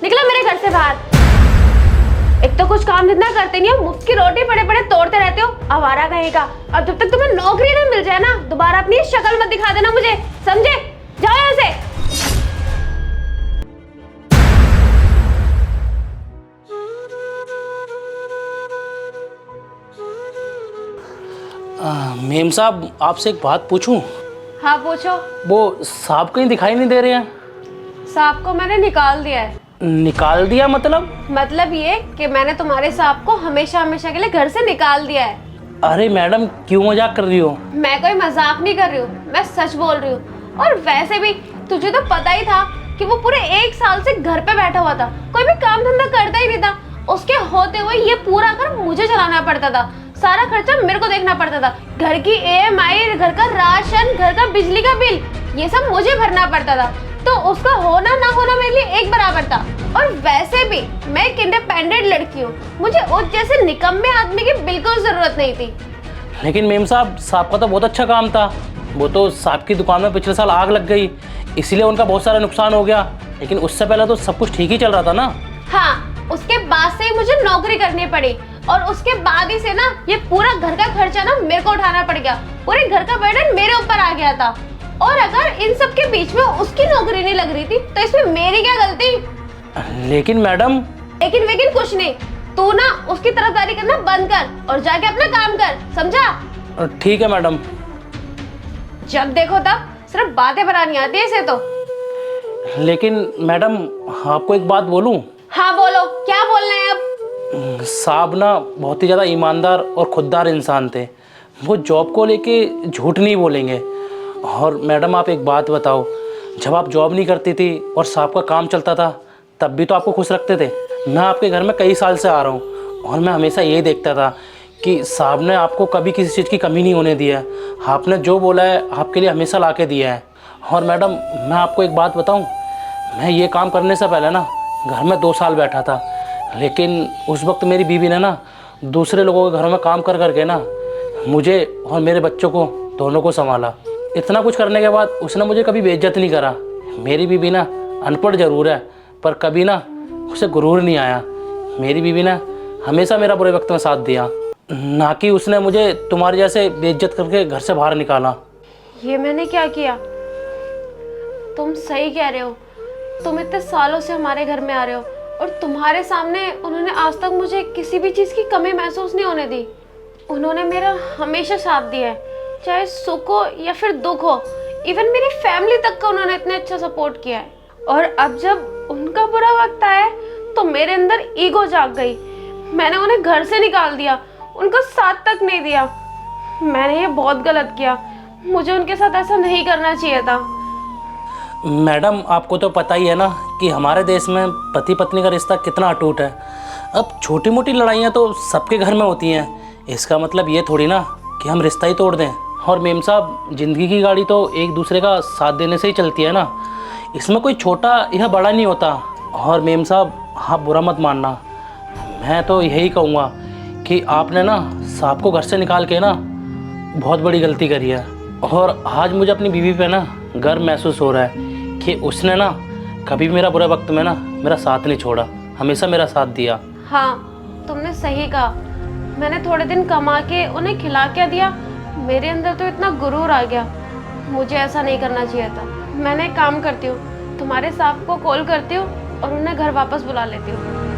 निकलो मेरे घर से बाहर। एक तो कुछ काम धंधा करते नहीं हो, मुफ्त की रोटी पड़े पड़े तोड़ते रहते हो, आवारा कहीं का। और जब तक तुम्हें नौकरी ना मिल जाए ना, दोबारा अपनी शक्ल मत दिखा देना मुझे, समझे? जाओ यहाँ से। मेम साहब, आपसे एक बात पूछूं? हाँ पूछो। वो सांप कहीं दिखाई नहीं दे रहे हैं। सांप को मैंने निकाल दिया है। निकाल दिया मतलब? मतलब ये कि मैंने तुम्हारे सांप को हमेशा हमेशा के लिए घर से निकाल दिया है। अरे मैडम, क्यों मजाक कर रही हो? मैं कोई मजाक नहीं कर रही हूँ, मैं सच बोल रही हूँ। और वैसे भी तुझे तो पता ही था कि वो पूरे 1 साल से घर पे बैठा हुआ था, कोई भी काम धंधा करता ही नहीं था। उसके होते हुए ये पूरा घर मुझे चलाना पड़ता था, सारा खर्चा मेरे को देखना पड़ता था। घर की EMI, घर का राशन, घर का बिजली का बिल, ये सब मुझे भरना पड़ता था। तो उसका होना ना होना मेरे लिए एक बराबर था। और वैसे भी मैं एक इंडिपेंडेंट लड़की हूँ, मुझे उस जैसे निकम्मे आदमी की बिल्कुल जरूरत नहीं थी। लेकिन मेम साहब, सांप का तो बहुत अच्छा काम था। वो तो सांप की दुकान में पिछले साल आग लग गई, इसीलिए उनका बहुत सारा नुकसान हो गया। लेकिन उससे पहले तो सब कुछ ठीक ही चल रहा था ना। हाँ, उसके बाद से ही मुझे नौकरी करनी पड़ी, और उसके बाद ही से ना ये पूरा घर का खर्चा ना मेरे को उठाना पड़ गया। पूरे घर का बर्डन मेरे ऊपर आ गया था। और अगर इन सब के बीच में उसकी नौकरी नहीं लग रही थी तो इसमें मेरी क्या गलती? लेकिन मैडम। लेकिन कुछ नहीं, तू ना उसकी तरफदारी करना बंद कर और जाके अपना काम कर, समझा? ठीक है मैडम। जब देखो तब सिर्फ बातें बनानी आती है इसे तो। लेकिन मैडम, आपको एक बात बोलूं? हाँ बोलो, क्या बोलना है अब? साहब ना बहुत ही ज़्यादा ईमानदार और खुददार इंसान थे। वो जॉब को लेके झूठ नहीं बोलेंगे। और मैडम, आप एक बात बताओ, जब आप जॉब नहीं करती थी और साहब का काम चलता था, तब भी तो आपको खुश रखते थे। मैं आपके घर में कई साल से आ रहा हूँ और मैं हमेशा यही देखता था कि साहब ने आपको कभी किसी चीज़ की कमी नहीं होने दी है। आपने जो बोला है आपके लिए हमेशा ला के दिया है। और मैडम, मैं आपको एक बात बताऊँ, मैं ये काम करने से पहले ना घर में 2 साल बैठा था। लेकिन उस वक्त मेरी बीवी ने ना दूसरे लोगों के घरों में काम कर करके ना मुझे और मेरे बच्चों को दोनों को संभाला। इतना कुछ करने के बाद उसने मुझे कभी बेइज्जत नहीं करा। मेरी बीवी ना अनपढ़ ज़रूर है, पर कभी ना उसे गुरूर नहीं आया। मेरी बीवी ने हमेशा मेरा बुरे वक्त में साथ दिया, ना कि उसने मुझे तुम्हारे जैसे बेइज्जत करके घर से बाहर निकाला। ये मैंने क्या किया? तुम सही कह रहे हो। तुम इतने सालों से हमारे घर में आ रहे हो और तुम्हारे सामने उन्होंने आज तक मुझे किसी भी चीज़ की कमी महसूस नहीं होने दी। उन्होंने मेरा हमेशा साथ दिया है, चाहे सुख हो या फिर दुख हो। इवन मेरी फैमिली तक का उन्होंने इतना अच्छा सपोर्ट किया है। और अब जब उनका बुरा वक्त आया तो मेरे अंदर ईगो जाग गई। मैंने उन्हें घर से निकाल दिया, उनका साथ तक नहीं दिया। मैंने ये बहुत गलत किया, मुझे उनके साथ ऐसा नहीं करना चाहिए था। मैडम, आपको तो पता ही है ना कि हमारे देश में पति पत्नी का रिश्ता कितना अटूट है। अब छोटी मोटी लड़ाइयाँ तो सबके घर में होती हैं, इसका मतलब ये थोड़ी ना कि हम रिश्ता ही तोड़ दें। और मेम साहब, ज़िंदगी की गाड़ी तो एक दूसरे का साथ देने से ही चलती है ना, इसमें कोई छोटा या बड़ा नहीं होता। और मेम साहब, आप बुरा मत मानना, मैं तो यही कहूँगा कि आपने ना साहब को घर से निकाल के ना बहुत बड़ी गलती करी है। और आज मुझे अपनी बीवी पे ना गर्व महसूस हो रहा है कि उसने ना कभी भी मेरा बुरे वक्त में ना मेरा साथ नहीं छोड़ा, हमेशा मेरा साथ दिया। हाँ, तुमने सही कहा। मैंने थोड़े दिन कमा के उन्हें खिला क्या दिया, मेरे अंदर तो इतना गुरूर आ गया। मुझे ऐसा नहीं करना चाहिए था। मैंने एक काम करती हूँ, तुम्हारे साहब को कॉल करती हूँ और उन्हें घर वापस बुला लेती हूँ।